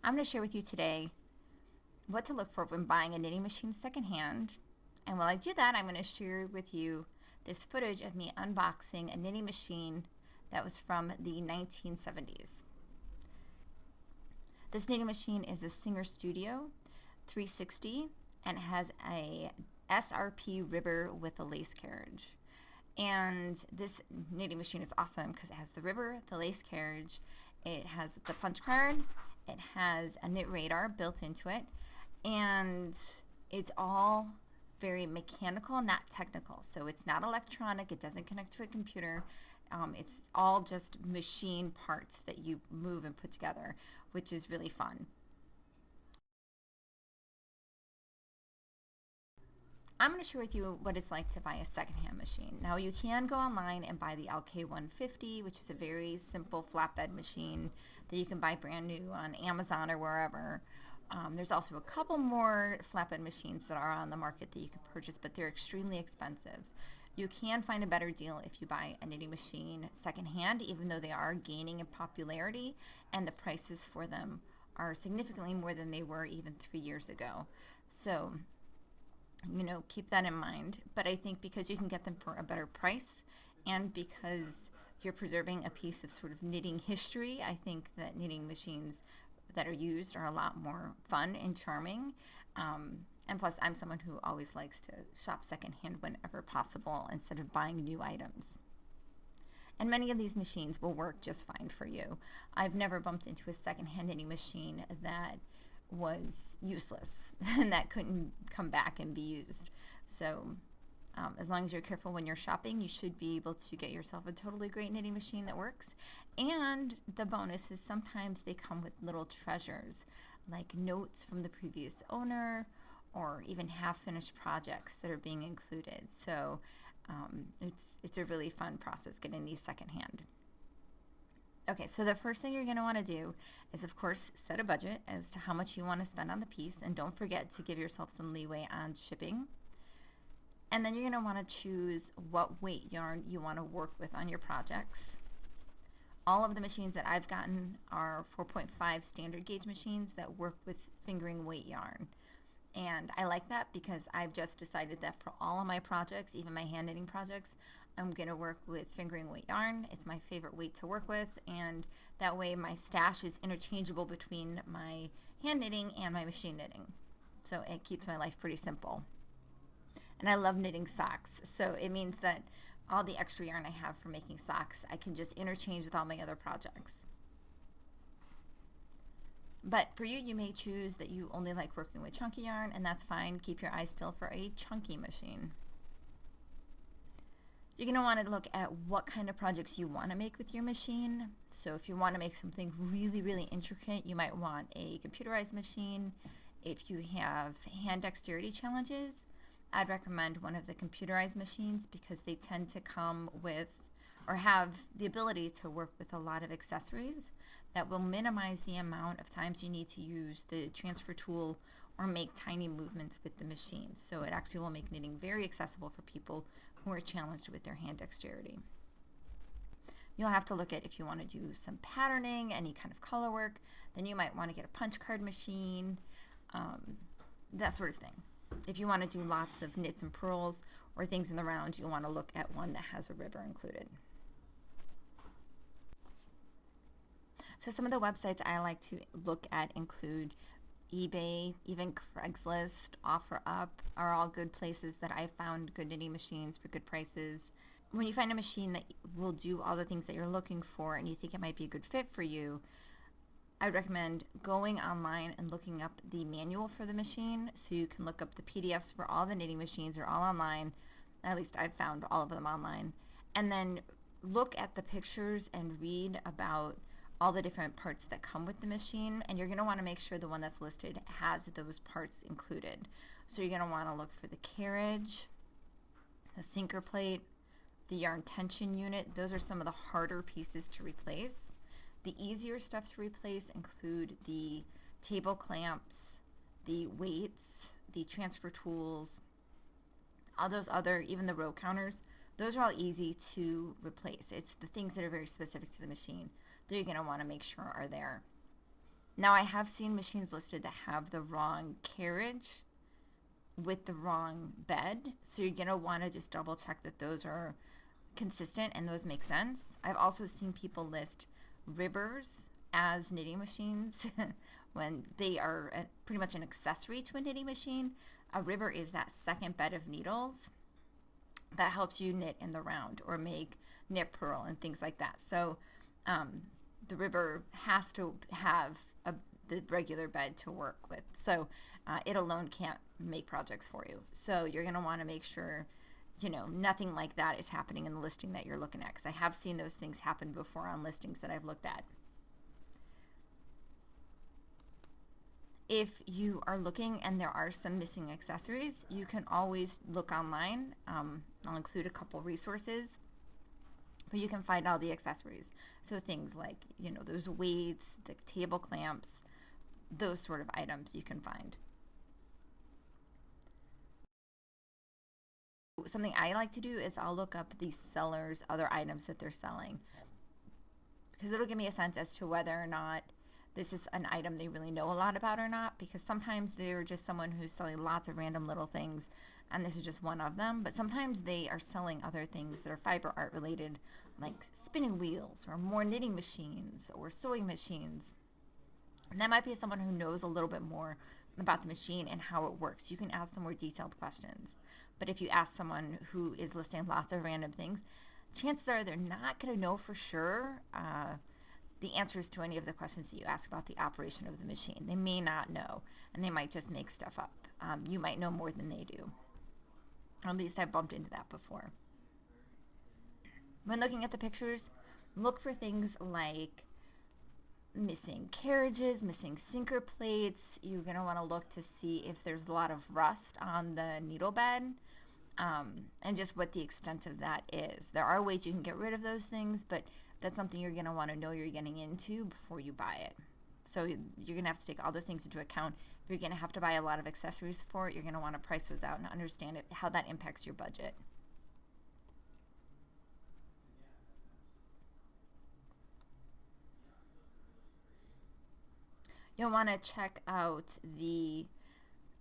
I'm going to share with you today what to look for when buying a knitting machine secondhand. And while I do that, I'm going to share with you this footage of me unboxing a knitting machine that was from the 1970s. This knitting machine is a Singer Studio 360 and has a SRP ribber with a lace carriage. And this knitting machine is awesome because it has the ribber, the lace carriage, it has the punch card, it has a knit radar built into it, and it's all very mechanical, not technical. So it's not electronic, it doesn't connect to a computer. It's all just machine parts that you move and put together, which is really fun. I'm going to share with you what it's like to buy a secondhand machine. Now you can go online and buy the LK150, which is a very simple flatbed machine that you can buy brand new on Amazon or wherever. There's also a couple more flatbed machines that are on the market that you can purchase, but they're extremely expensive. You can find a better deal if you buy a knitting machine secondhand, even though they are gaining in popularity and the prices for them are significantly more than they were even 3 years ago. So keep that in mind. But I think because you can get them for a better price and because you're preserving a piece of sort of knitting history, I think that knitting machines that are used are a lot more fun and charming. And plus, I'm someone who always likes to shop secondhand whenever possible instead of buying new items. And many of these machines will work just fine for you. I've never bumped into a secondhand knitting machine that was useless and that couldn't come back and be used. So as long as you're careful when you're shopping, you should be able to get yourself a totally great knitting machine that works. And the bonus is sometimes they come with little treasures like notes from the previous owner or even half-finished projects that are being included. So it's a really fun process getting these secondhand. Okay, so the first thing you're going to want to do is, of course, set a budget as to how much you want to spend on the piece, and don't forget to give yourself some leeway on shipping. And then you're going to want to choose what weight yarn you want to work with on your projects. All of the machines that I've gotten are 4.5 standard gauge machines that work with fingering weight yarn. And I like that because I've just decided that for all of my projects, even my hand knitting projects, I'm going to work with fingering weight yarn. It's my favorite weight to work with, and that way my stash is interchangeable between my hand knitting and my machine knitting. So it keeps my life pretty simple. And I love knitting socks, so it means that all the extra yarn I have for making socks, I can just interchange with all my other projects. But for you, you may choose that you only like working with chunky yarn, and that's fine. Keep your eyes peeled for a chunky machine. You're going to want to look at what kind of projects you want to make with your machine. So if you want to make something really, really intricate, you might want a computerized machine. If you have hand dexterity challenges, I'd recommend one of the computerized machines because they tend to come with or have the ability to work with a lot of accessories that will minimize the amount of times you need to use the transfer tool or make tiny movements with the machine. So it actually will make knitting very accessible for people who are challenged with their hand dexterity. You'll have to look at if you want to do some patterning, any kind of color work, then you might want to get a punch card machine, that sort of thing. If you want to do lots of knits and purls or things in the round, you'll want to look at one that has a ribber included. So some of the websites I like to look at include eBay, even Craigslist, OfferUp are all good places that I found good knitting machines for good prices. When you find a machine that will do all the things that you're looking for and you think it might be a good fit for you, I would recommend going online and looking up the manual for the machine so you can look up the PDFs for all the knitting machines. Are all online. At least I've found all of them online. And then look at the pictures and read about all the different parts that come with the machine, and you're going to want to make sure the one that's listed has those parts included. So you're going to want to look for the carriage, the sinker plate, the yarn tension unit. Those are some of the harder pieces to replace. The easier stuff to replace include the table clamps, the weights, the transfer tools, all those other, even the row counters. Those are all easy to replace. It's the things that are very specific to the machine that you're going to want to make sure are there. Now, I have seen machines listed that have the wrong carriage with the wrong bed, so you're going to want to just double check that those are consistent and those make sense. I've also seen people list ribbers as knitting machines when they are pretty much an accessory to a knitting machine. A ribber is that second bed of needles that helps you knit in the round or make knit purl and things like that. So the ribber has to have the regular bed to work with. So it alone can't make projects for you. So you're going to want to make sure, nothing like that is happening in the listing that you're looking at, because I have seen those things happen before on listings that I've looked at. If you are looking and there are some missing accessories, you can always look online. I'll include a couple resources where you can find all the accessories. So things like, those weights, the table clamps, those sort of items you can find. Something I like to do is I'll look up the seller's other items that they're selling, because it'll give me a sense as to whether or not this is an item they really know a lot about or not, because sometimes they're just someone who's selling lots of random little things and this is just one of them, but sometimes they are selling other things that are fiber art related, like spinning wheels or more knitting machines or sewing machines. And that might be someone who knows a little bit more about the machine and how it works. You can ask them more detailed questions. But if you ask someone who is listing lots of random things, chances are they're not going to know for sure the answers to any of the questions that you ask about the operation of the machine. They may not know, and they might just make stuff up. You might know more than they do. Or at least I've bumped into that before. When looking at the pictures, look for things like missing carriages, missing sinker plates. You're going to want to look to see if there's a lot of rust on the needle bed, and just what the extent of that is. There are ways you can get rid of those things, but that's something you're going to want to know you're getting into before you buy it. So you're going to have to take all those things into account. If you're going to have to buy a lot of accessories for it, you're going to want to price those out and understand how that impacts your budget. You'll want to check out the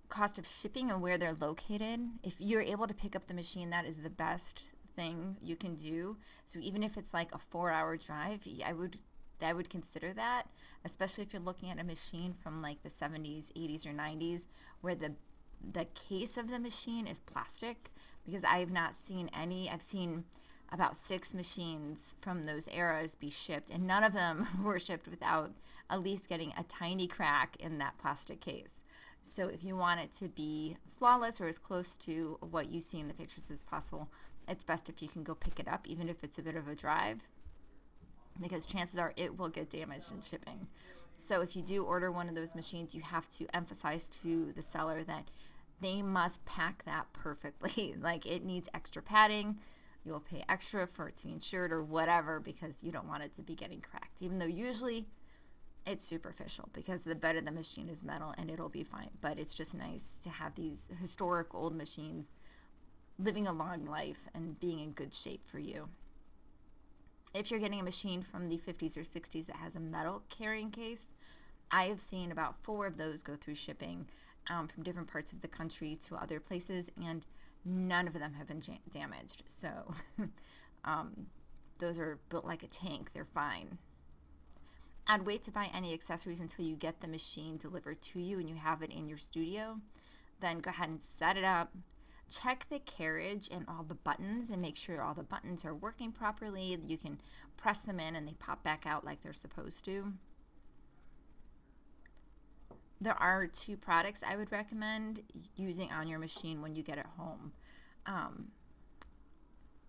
cost of shipping and where they're located. If you're able to pick up the machine, that is the best thing you can do. So even if it's like a 4-hour drive, I would consider that, especially if you're looking at a machine from like the 70s, 80s, or 90s, where the case of the machine is plastic, because I have not seen any. I've seen about 6 machines from those eras be shipped, and none of them were shipped without at least getting a tiny crack in that plastic case. So if you want it to be flawless or as close to what you see in the pictures as possible, it's best if you can go pick it up, even if it's a bit of a drive, because chances are it will get damaged in shipping. So if you do order one of those machines, you have to emphasize to the seller that they must pack that perfectly. Like, it needs extra padding. You'll pay extra for it to be insured or whatever, because you don't want it to be getting cracked, even though usually it's superficial because the bed of the machine is metal and it'll be fine. But it's just nice to have these historic old machines living a long life and being in good shape for you. If you're getting a machine from the 50s or 60s that has a metal carrying case, I have seen about 4 of those go through shipping from different parts of the country to other places, and none of them have been damaged. So those are built like a tank. They're fine. I'd wait to buy any accessories until you get the machine delivered to you and you have it in your studio. Then go ahead and set it up. Check the carriage and all the buttons and make sure all the buttons are working properly. You can press them in and they pop back out like they're supposed to. There are 2 products I would recommend using on your machine when you get it home.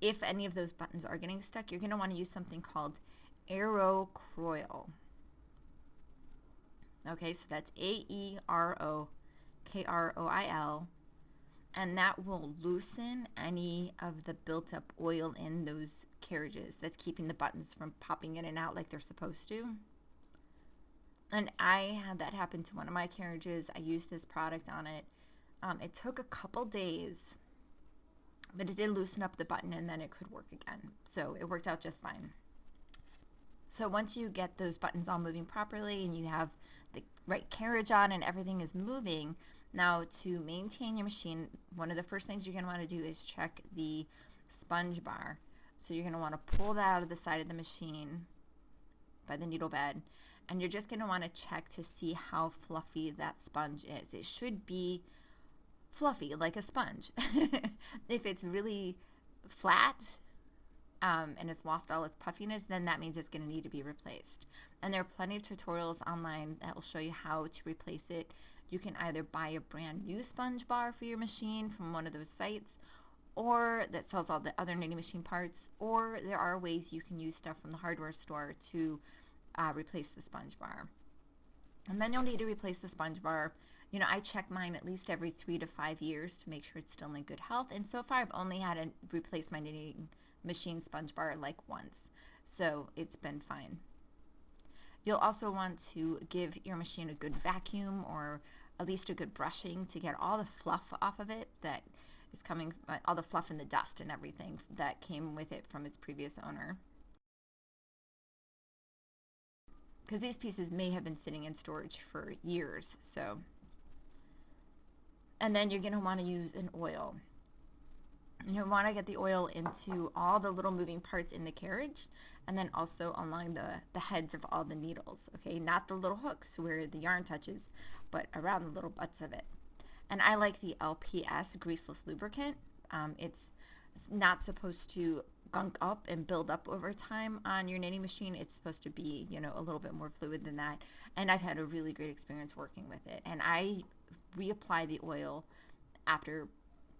If any of those buttons are getting stuck, you're going to want to use something called Aerokroil. Okay, so that's Aerokroil, and that will loosen any of the built-up oil in those carriages that's keeping the buttons from popping in and out like they're supposed to. And I had that happen to one of my carriages. I used this product on it. It took a couple days, but it did loosen up the button and then it could work again. So it worked out just fine. So once you get those buttons all moving properly and you have the right carriage on and everything is moving. Now, to maintain your machine, one of the first things you're going to want to do is check the sponge bar. So you're going to want to pull that out of the side of the machine by the needle bed, and you're just going to want to check to see how fluffy that sponge is. It should be fluffy like a sponge. If it's really flat and it's lost all its puffiness, then that means it's going to need to be replaced. And there are plenty of tutorials online that will show you how to replace it. You can either buy a brand new sponge bar for your machine from one of those sites, or that sells all the other knitting machine parts, or there are ways you can use stuff from the hardware store to replace the sponge bar. And then you'll need to replace the sponge bar. You know, I check mine at least every 3 to 5 years to make sure it's still in good health. And so far, I've only had to replace my knitting machine sponge bar like once. So it's been fine. You'll also want to give your machine a good vacuum, or at least a good brushing, to get all the fluff off of it that is coming, all the fluff and the dust and everything that came with it from its previous owner. Because these pieces may have been sitting in storage for years. So, and then you're going to want to use an oil. You want to get the oil into all the little moving parts in the carriage, and then also along the heads of all the needles, okay? Not the little hooks where the yarn touches, but around the little butts of it. And I like the LPS greaseless lubricant. It's not supposed to gunk up and build up over time on your knitting machine. It's supposed to be, a little bit more fluid than that. And I've had a really great experience working with it. And I reapply the oil after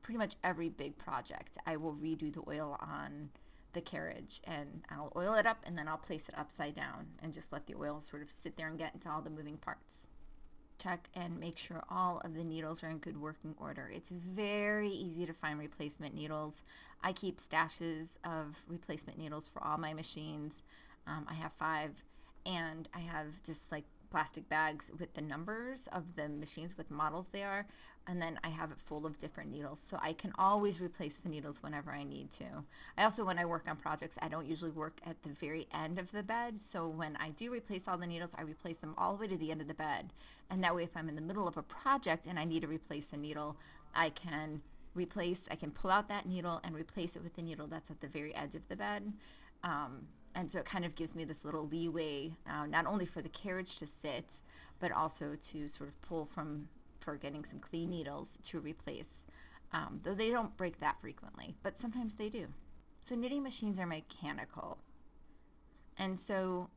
pretty much every big project. I will redo the oil on the carriage, and I'll oil it up, and then I'll place it upside down and just let the oil sort of sit there and get into all the moving parts. Check and make sure all of the needles are in good working order. It's very easy to find replacement needles. I keep stashes of replacement needles for all my machines. I have 5, and I have just like plastic bags with the numbers of the machines with models they are, and then I have it full of different needles, so I can always replace the needles whenever I need to. I also, when I work on projects, I don't usually work at the very end of the bed, so when I do replace all the needles, I replace them all the way to the end of the bed, and that way if I'm in the middle of a project and I need to replace a needle, I can pull out that needle and replace it with the needle that's at the very edge of the bed. And so it kind of gives me this little leeway, not only for the carriage to sit, but also to sort of pull for getting some clean needles to replace, though they don't break that frequently, but sometimes they do. So knitting machines are mechanical. And so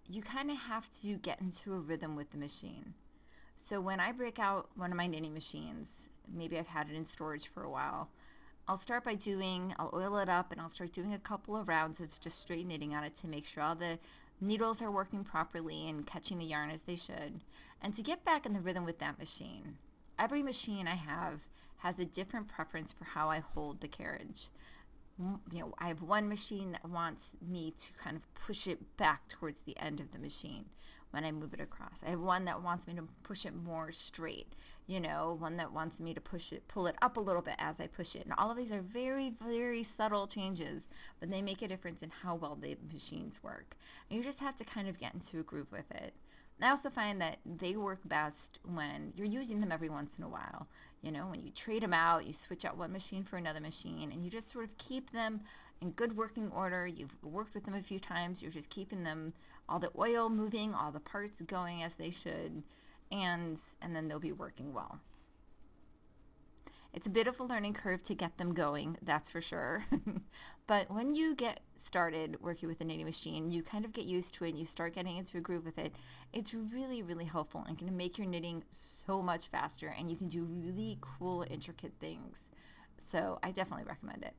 you kind of have to get into a rhythm with the machine. So when I break out one of my knitting machines, maybe I've had it in storage for a while, I'll oil it up, and I'll start doing a couple of rounds of just straight knitting on it to make sure all the needles are working properly and catching the yarn as they should. And to get back in the rhythm with that machine, every machine I have has a different preference for how I hold the carriage. I have one machine that wants me to kind of push it back towards the end of the machine when I move it across. I have one that wants me to push it more straight, one that wants me to pull it up a little bit as I push it. And all of these are very, very subtle changes, but they make a difference in how well the machines work. And you just have to kind of get into a groove with it. And I also find that they work best when you're using them every once in a while. When you trade them out, you switch out one machine for another machine, and you just sort of keep them in good working order. You've worked with them a few times. You're just keeping them, all the oil moving, all the parts going as they should, and then they'll be working well. It's a bit of a learning curve to get them going, that's for sure. But when you get started working with a knitting machine, you kind of get used to it and you start getting into a groove with it. It's really, really helpful and can make your knitting so much faster, and you can do really cool, intricate things. So I definitely recommend it.